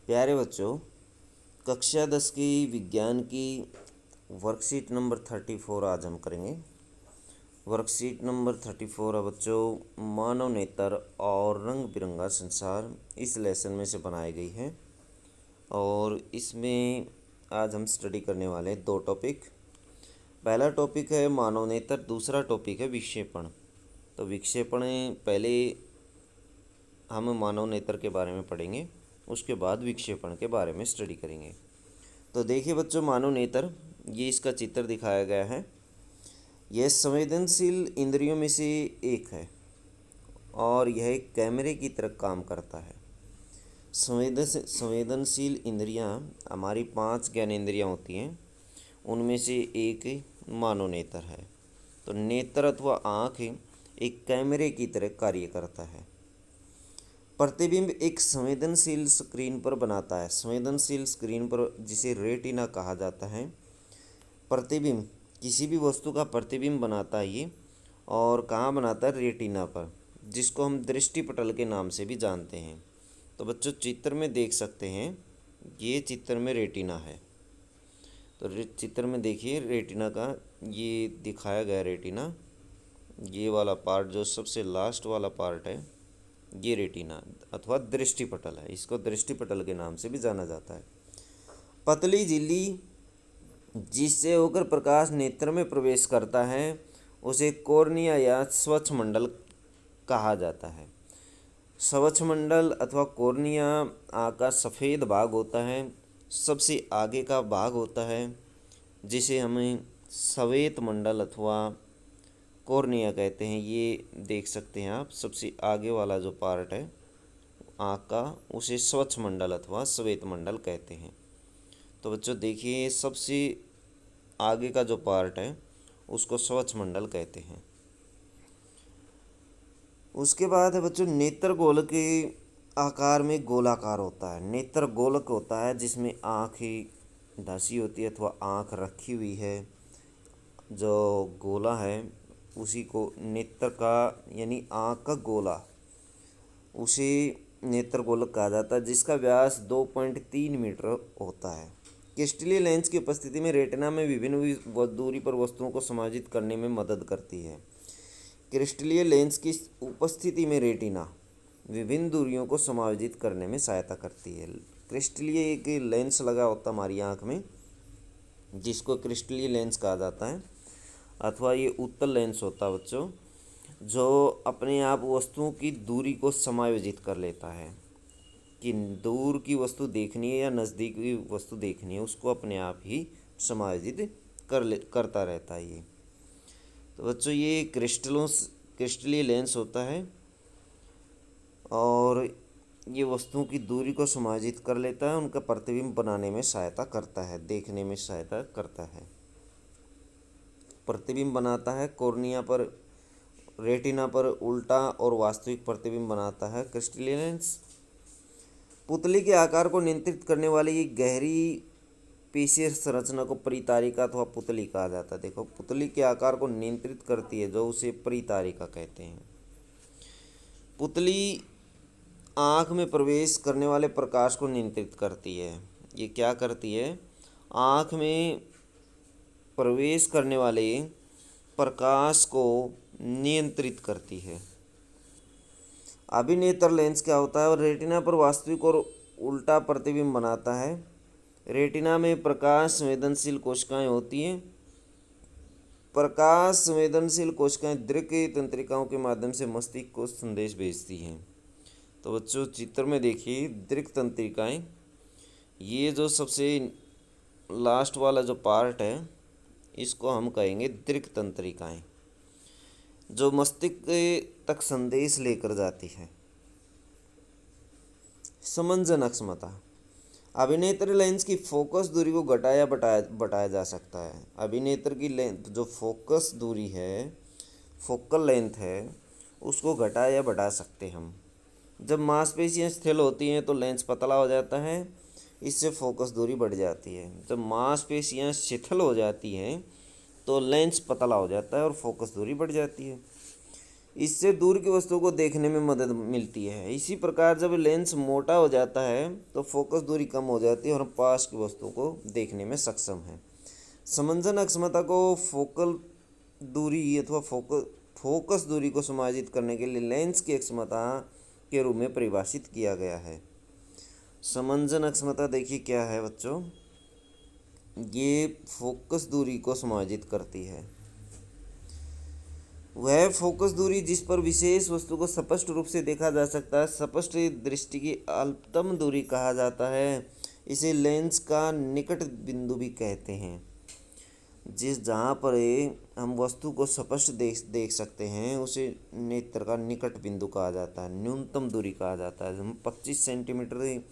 प्यारे बच्चों, कक्षा 10 की विज्ञान की वर्कशीट नंबर 34 आज हम करेंगे। वर्कशीट नंबर 34 है बच्चों, मानव नेत्र और रंग बिरंगा संसार इस लेसन में से बनाई गई है। और इसमें आज हम स्टडी करने वाले हैं दो टॉपिक। पहला टॉपिक है मानव नेत्र, दूसरा टॉपिक है विक्षेपण। तो विक्षेपण पहले हम मानव नेत्र के बारे में पढ़ेंगे, उसके बाद विक्षेपण के बारे में स्टडी करेंगे। तो देखिए बच्चों, मानव नेत्र, ये इसका चित्र दिखाया गया है। यह संवेदनशील इंद्रियों में से एक है और यह एक कैमरे की तरह काम करता है। संवेदनशील इंद्रियां हमारी 5 ज्ञानेंद्रियां होती हैं, उनमें से एक मानव नेत्र है। तो नेत्र अथवा आँख एक कैमरे की तरह कार्य करता है। प्रतिबिंब एक संवेदनशील स्क्रीन पर बनाता है। संवेदनशील स्क्रीन पर, जिसे रेटिना कहा जाता है, प्रतिबिंब किसी भी वस्तु का प्रतिबिंब बनाता है ये। और कहाँ बनाता है? रेटिना पर, जिसको हम दृष्टिपटल के नाम से भी जानते हैं। तो बच्चों चित्र में देख सकते हैं, ये चित्र में रेटिना है। तो चित्र में देखिए रेटिना का ये दिखाया गया रेटिना, ये वाला पार्ट जो सबसे लास्ट वाला पार्ट है, ये रेटिना अथवा दृष्टिपटल है। इसको दृष्टिपटल के नाम से भी जाना जाता है। पतली झिल्ली जिससे होकर प्रकाश नेत्र में प्रवेश करता है उसे कॉर्निया या स्वच्छ मंडल कहा जाता है। स्वच्छ मंडल अथवा कॉर्निया आँख का सफ़ेद भाग होता है, सबसे आगे का भाग होता है, जिसे हमें श्वेत मंडल अथवा कॉर्निया कहते हैं। ये देख सकते हैं आप, सबसे आगे वाला जो पार्ट है आँख का, उसे स्वच्छ मंडल अथवा श्वेत मंडल कहते हैं। तो बच्चों देखिए, सबसे आगे का जो पार्ट है उसको स्वच्छ मंडल कहते हैं। उसके बाद है बच्चों, नेत्र गोलक के आकार में गोलाकार होता है। नेत्र गोलक होता है जिसमें आँख ही धंसी होती है अथवा आँख रखी हुई है। जो गोला है उसी को नेत्र का यानी आँख का गोला, उसे नेत्र गोलक कहा जाता है, जिसका व्यास 2.3 मीटर होता है। क्रिस्टलीय लेंस की उपस्थिति में रेटिना में विभिन्न दूरी पर वस्तुओं को समायोजित करने में मदद करती है। क्रिस्टलीय लेंस की उपस्थिति में रेटिना विभिन्न दूरियों को समायोजित करने में सहायता करती है। क्रिस्टलीय एक लेंस लगा होता है हमारी आँख में, जिसको क्रिस्टलीय लेंस कहा जाता है, अथवा ये उत्तल लेंस होता है बच्चों, जो अपने आप वस्तुओं की दूरी को समायोजित कर लेता है कि दूर की वस्तु देखनी है या नज़दीक की वस्तु देखनी है, उसको अपने आप ही समायोजित करता रहता है ये। तो बच्चों ये क्रिस्टलीय लेंस होता है और ये वस्तुओं की दूरी को समायोजित कर लेता है, उनका प्रतिबिंब बनाने में सहायता करता है, देखने में सहायता करता है, प्रतिबिंब बनाता है। कॉर्निया पर, रेटिना पर उल्टा और वास्तविक प्रतिबिंब बनाता है क्रिस्टलीय लेंस। पुतली के आकार को नियंत्रित करने वाली गहरी पेशीय संरचना को परितारिका अथवा पुतली कहा जाता है। देखो, पुतली के आकार को नियंत्रित करती है, जो उसे परितारिका कहते हैं। पुतली आँख में प्रवेश करने वाले प्रकाश को नियंत्रित करती है। ये क्या करती है? आँख में प्रवेश करने वाले प्रकाश को नियंत्रित करती है। अभिनेत्र लेंस क्या होता है? और रेटिना पर वास्तविक और उल्टा प्रतिबिंब बनाता है। रेटिना में प्रकाश संवेदनशील कोशिकाएं होती हैं। प्रकाश संवेदनशील कोशिकाएं दृक् तंत्रिकाओं के माध्यम से मस्तिष्क को संदेश भेजती हैं। तो बच्चों चित्र में देखिए, दृक् तंत्रिकाएं, ये जो सबसे लास्ट वाला जो पार्ट है इसको हम कहेंगे दृक् तंत्रिकाएं, जो मस्तिष्क तक संदेश लेकर जाती है। समंजन अक्षमता, अभिनेत्र लेंस की फोकस दूरी को घटाया बढ़ाया जा सकता है। अभिनेत्र की लेंथ, जो फोकस दूरी है, फोकल लेंथ है, उसको घटा या बढ़ा सकते हम। जब मांसपेशियां शिथिल होती हैं तो लेंस पतला हो जाता है, इससे फोकस दूरी बढ़ जाती है। जब मांसपेशियां शिथिल हो जाती हैं तो लेंस पतला हो जाता है और फोकस दूरी बढ़ जाती है। इससे दूर की वस्तु को देखने में मदद मिलती है। इसी प्रकार जब लेंस मोटा हो जाता है तो फोकस दूरी कम हो जाती है और हम पास की वस्तु को देखने में सक्षम हैं। समंजन अक्षमता को फोकल दूरी अथवा फोकस दूरी को समायोजित करने के लिए लेंस की अक्षमता के रूप में परिभाषित किया गया है। समंजन अक्षमता देखिए क्या है बच्चों, ये फोकस दूरी को समायोजित करती है। वह फोकस दूरी जिस पर विशेष वस्तु को स्पष्ट रूप से देखा जा सकता है, स्पष्ट दृष्टि की अल्पतम दूरी कहा जाता है। इसे लेंस का निकट बिंदु भी कहते हैं। जहाँ पर हम वस्तु को स्पष्ट देख सकते हैं उसे नेत्र का निकट बिंदु कहा जाता है, न्यूनतम दूरी कहा जाता है। हम 25 सेंटीमीटर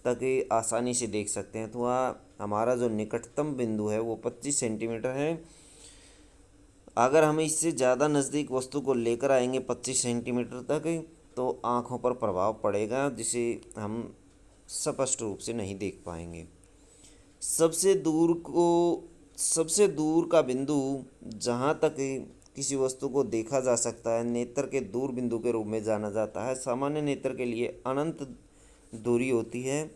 तक आसानी से देख सकते हैं, तो हमारा जो निकटतम बिंदु है वो 25 सेंटीमीटर है। अगर हम इससे ज़्यादा नज़दीक वस्तु को लेकर आएंगे 25 सेंटीमीटर तक, तो आँखों पर प्रभाव पड़ेगा जिसे हम स्पष्ट रूप से नहीं देख पाएंगे। सबसे दूर का बिंदु जहाँ तक किसी वस्तु को देखा जा सकता है नेत्र के दूर बिंदु के रूप में जाना जाता है। सामान्य नेत्र के लिए अनंत दूरी होती है।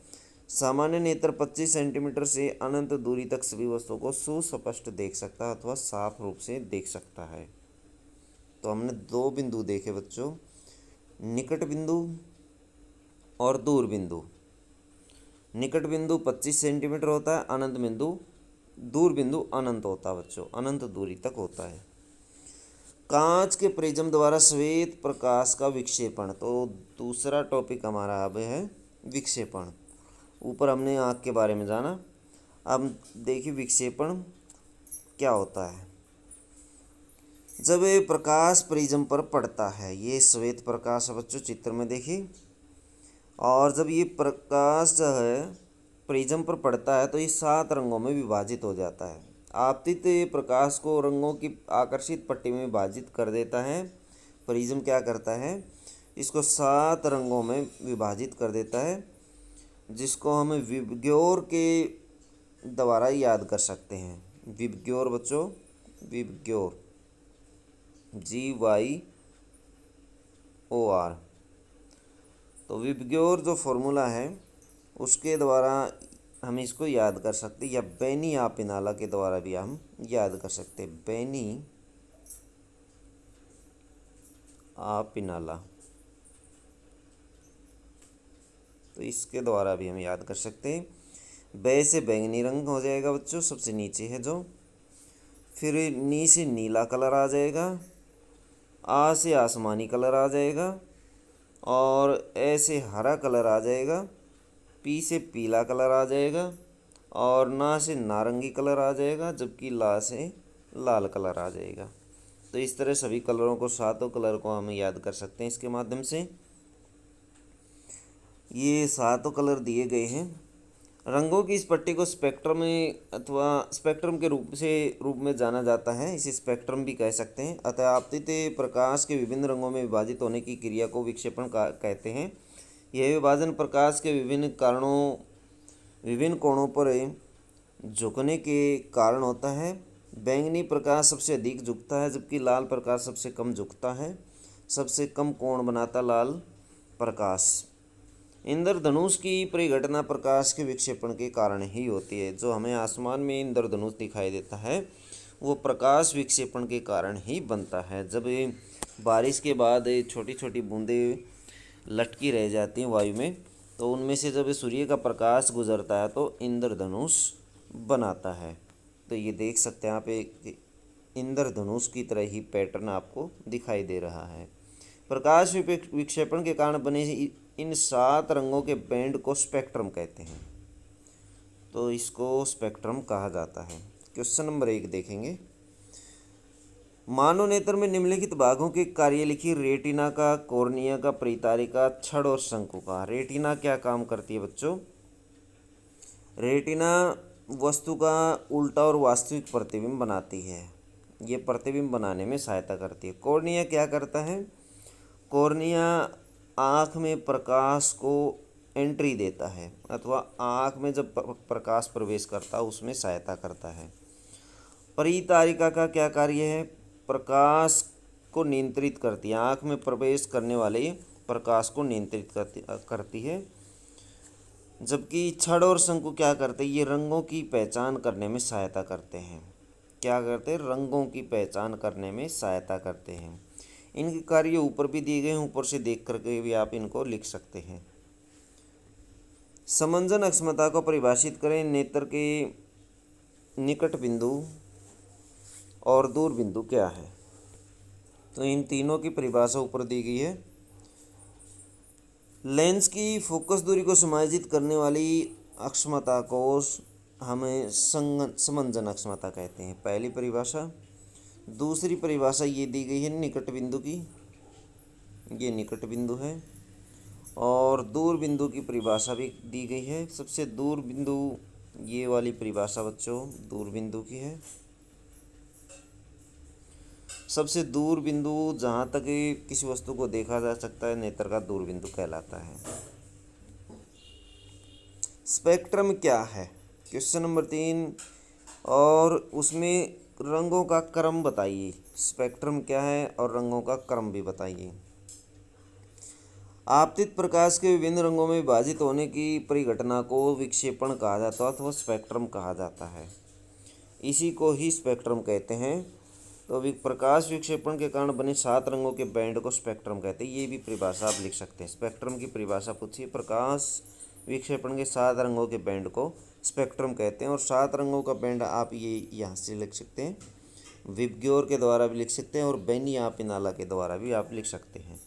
सामान्य नेत्र 25 सेंटीमीटर से अनंत दूरी तक सभी वस्तुओं को सुस्पष्ट देख सकता है अथवा साफ रूप से देख सकता है। तो हमने दो बिंदु देखे बच्चों, निकट बिंदु और दूर बिंदु। निकट बिंदु 25 सेंटीमीटर होता है, अनंत बिंदु दूर बिंदु अनंत होता है बच्चों, अनंत दूरी तक होता है। कांच के प्रिज्म द्वारा श्वेत प्रकाश का विक्षेपण, तो दूसरा टॉपिक हमारा अब है विक्षेपण। ऊपर हमने आँख के बारे में जाना, अब देखिए विक्षेपण क्या होता है। जब ये प्रकाश प्रिज्म पर पड़ता है, ये श्वेत प्रकाश है बच्चों चित्र में देखिए, और जब ये प्रकाश जो है प्रिज्म पर पड़ता है तो ये 7 रंगों में विभाजित हो जाता है। आपतित प्रकाश को रंगों की आकर्षित पट्टी में विभाजित कर देता है। प्रिज्म क्या करता है, इसको 7 रंगों में विभाजित कर देता है, जिसको हम विबग्योर के द्वारा याद कर सकते हैं। विबग्योर बच्चों, विबग्योर GYOR। तो विबग्योर जो फॉर्मूला है उसके द्वारा हम इसको याद कर सकते हैं, या बेनी आपिनाला के द्वारा भी हम याद कर सकते हैं। बेनी आपिनाला, तो इसके द्वारा भी हम याद कर सकते हैं। बे से बैंगनी रंग हो जाएगा बच्चों, सबसे नीचे है जो, फिर नी से नीला कलर आ जाएगा, आ से आसमानी कलर आ जाएगा, और ए से हरा कलर आ जाएगा, पी से पीला कलर आ जाएगा, और ना से नारंगी कलर आ जाएगा, जबकि ला से लाल कलर आ जाएगा। तो इस तरह सभी कलरों को, 7 कलर को हम याद कर सकते हैं इसके माध्यम से। ये 7 कलर दिए गए हैं। रंगों की इस पट्टी को स्पेक्ट्रम में अथवा स्पेक्ट्रम के रूप में जाना जाता है, इसे स्पेक्ट्रम भी कह सकते हैं। अतः आपतित प्रकाश के विभिन्न रंगों में विभाजित होने की क्रिया को विक्षेपण कहते हैं। यह विभाजन प्रकाश के विभिन्न कोणों पर झुकने के कारण होता है। बैंगनी प्रकाश सबसे अधिक झुकता है, जबकि लाल प्रकाश सबसे कम झुकता है। सबसे कम कोण बनाता लाल प्रकाश। इंद्रधनुष की परिघटना प्रकाश के विक्षेपण के कारण ही होती है। जो हमें आसमान में इंद्रधनुष दिखाई देता है वो प्रकाश विक्षेपण के कारण ही बनता है। जब बारिश के बाद छोटी छोटी बूंदें लटकी रह जाती हैं वायु में, तो उनमें से जब सूर्य का प्रकाश गुजरता है तो इंद्रधनुष बनाता है। तो ये देख सकते हैं आप, एक इंद्रधनुष की तरह ही पैटर्न आपको दिखाई दे रहा है। प्रकाश विक्षेपण के कारण बने इन 7 रंगों के बैंड को स्पेक्ट्रम कहते हैं। तो इसको स्पेक्ट्रम कहा जाता है। क्वेश्चन नंबर 1 देखेंगे। मानव नेत्र में निम्नलिखित भागों के कार्य लिखिए। रेटिना का, कॉर्निया का, परितारिका, छड़ और शंकु का। रेटिना क्या काम करती है बच्चों? रेटिना वस्तु का उल्टा और वास्तविक प्रतिबिंब बनाती है। ये प्रतिबिंब बनाने में सहायता करती है। कॉर्निया क्या करता है? कॉर्निया आँख में प्रकाश को एंट्री देता है, अथवा आँख में जब प्रकाश प्रवेश करता है उसमें सहायता करता है। परितारिका का क्या कार्य है? प्रकाश को नियंत्रित करती है, आँख में प्रवेश करने वाले प्रकाश को नियंत्रित करती है। जबकि छड़ और शंकु क्या करते हैं, ये रंगों की पहचान करने में सहायता करते हैं। क्या करते हैं, रंगों की पहचान करने में सहायता करते हैं। इनके कार्य ऊपर भी दिए गए हैं, ऊपर से देख करके भी आप इनको लिख सकते हैं। समंजन अक्षमता को परिभाषित करें। नेत्र के निकट बिंदु और दूर बिंदु क्या है, तो इन तीनों की परिभाषा ऊपर दी गई है। लेंस की फोकस दूरी को समायोजित करने वाली अक्षमता को हमें समंजन अक्षमता कहते हैं, पहली परिभाषा। दूसरी परिभाषा ये दी गई है निकट बिंदु की, ये निकट बिंदु है। और दूर बिंदु की परिभाषा भी दी गई है। सबसे दूर बिंदु, ये वाली परिभाषा बच्चों दूर बिंदु की है। सबसे दूर बिंदु जहाँ तक किसी वस्तु को देखा जा सकता है, नेत्र का दूर बिंदु कहलाता है। स्पेक्ट्रम क्या है, क्वेश्चन नंबर 3, और उसमें रंगों का क्रम बताइए। स्पेक्ट्रम क्या है और रंगों का क्रम भी बताइए। आपतित प्रकाश के विभिन्न रंगों में विभाजित होने की परिघटना को विक्षेपण कहा जाता है अथवा स्पेक्ट्रम कहा जाता है। इसी को ही स्पेक्ट्रम कहते हैं। तो प्रकाश विक्षेपण के कारण बने 7 रंगों के बैंड को स्पेक्ट्रम कहते हैं। ये भी परिभाषा आप लिख सकते हैं। स्पेक्ट्रम की परिभाषा पूछिए, प्रकाश विक्षेपण के 7 रंगों के बैंड को स्पेक्ट्रम कहते हैं। और 7 रंगों का बैंड आप ये यहाँ से लिख सकते हैं, विबग्योर के द्वारा भी लिख सकते हैं और बेनियापिनाला के द्वारा भी आप लिख सकते हैं।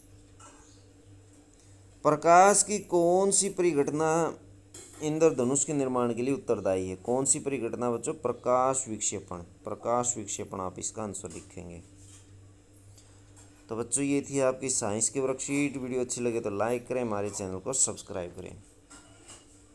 प्रकाश की कौन सी परिघटना इंद्रधनुष के निर्माण के लिए उत्तरदायी है? कौन सी परिघटना बच्चों? प्रकाश विक्षेपण। प्रकाश विक्षेपण आप इसका आंसर लिखेंगे। तो बच्चों ये थी आपकी साइंस की वर्कशीट। वीडियो अच्छी लगे तो लाइक करें, हमारे चैनल को सब्सक्राइब करें।